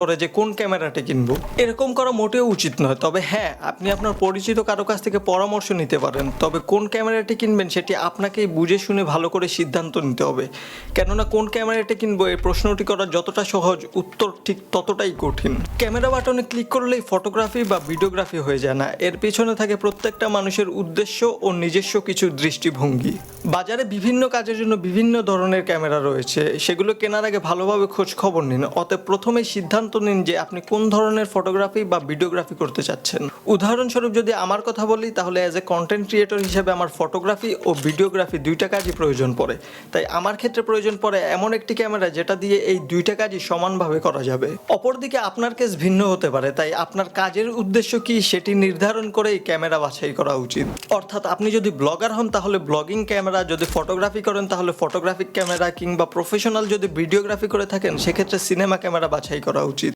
করে যে কোন ক্যামেরাটা কিনবো। এরকম করা মোটেও উচিত নয়। তবে হ্যাঁ, আপনি আপনার পরিচিত কারো কাছ থেকে পরামর্শ নিতে পারেন। তবে কোন ক্যামেরাটি কিনবেন সেটি আপনাকেই বুঝে শুনে ভালো করে সিদ্ধান্ত নিতে হবে। কেননা কোন ক্যামেরাটি কিনবো এই প্রশ্নটি করা যতটা সহজ, উত্তর ঠিক ততটাই কঠিন। ক্যামেরা বাটনে ক্লিক করলেই ফটোগ্রাফি বা ভিডিওগ্রাফি হয়ে যায় না। এর পেছনে থাকে প্রত্যেকটা মানুষের উদ্দেশ্য ও নিজস্ব কিছু দৃষ্টিভঙ্গি। বাজারে বিভিন্ন কাজের জন্য বিভিন্ন ধরনের ক্যামেরা রয়েছে। সেগুলো কেনার আগে ভালোভাবে খোঁজ খবর নিন। অতএব প্রথমেই সিদ্ধান্ত নিন যে আপনি কোন ধরনের ফটোগ্রাফি বা ভিডিওগ্রাফি করতে চাচ্ছেন। উদাহরণস্বরূপ যদি আমার কথা বলি, তাহলে অ্যাজ এ কন্টেন্ট ক্রিয়েটর হিসেবে আমার ফটোগ্রাফি ও ভিডিওগ্রাফি দুইটা কাজই প্রয়োজন পড়ে। তাই আমার ক্ষেত্রে প্রয়োজন পড়ে এমন একটি ক্যামেরা যেটা দিয়ে এই দুইটা কাজই সমানভাবে করা যাবে। অপরদিকে আপনার কেস ভিন্ন হতে পারে, তাই আপনার কাজের উদ্দেশ্য কি সেটি নির্ধারণ করেই ক্যামেরা বাছাই করা উচিত। অর্থাৎ আপনি যদি ব্লগার হন তাহলে ব্লগিং ক্যামেরা, যদি ফটোগ্রাফি করেন তাহলে ফটোগ্রাফিক ক্যামেরা, কিংবা প্রফেশনাল যদি ভিডিওগ্রাফি করে থাকেন সেক্ষেত্রে সিনেমা ক্যামেরা বাছাই করা উচিত।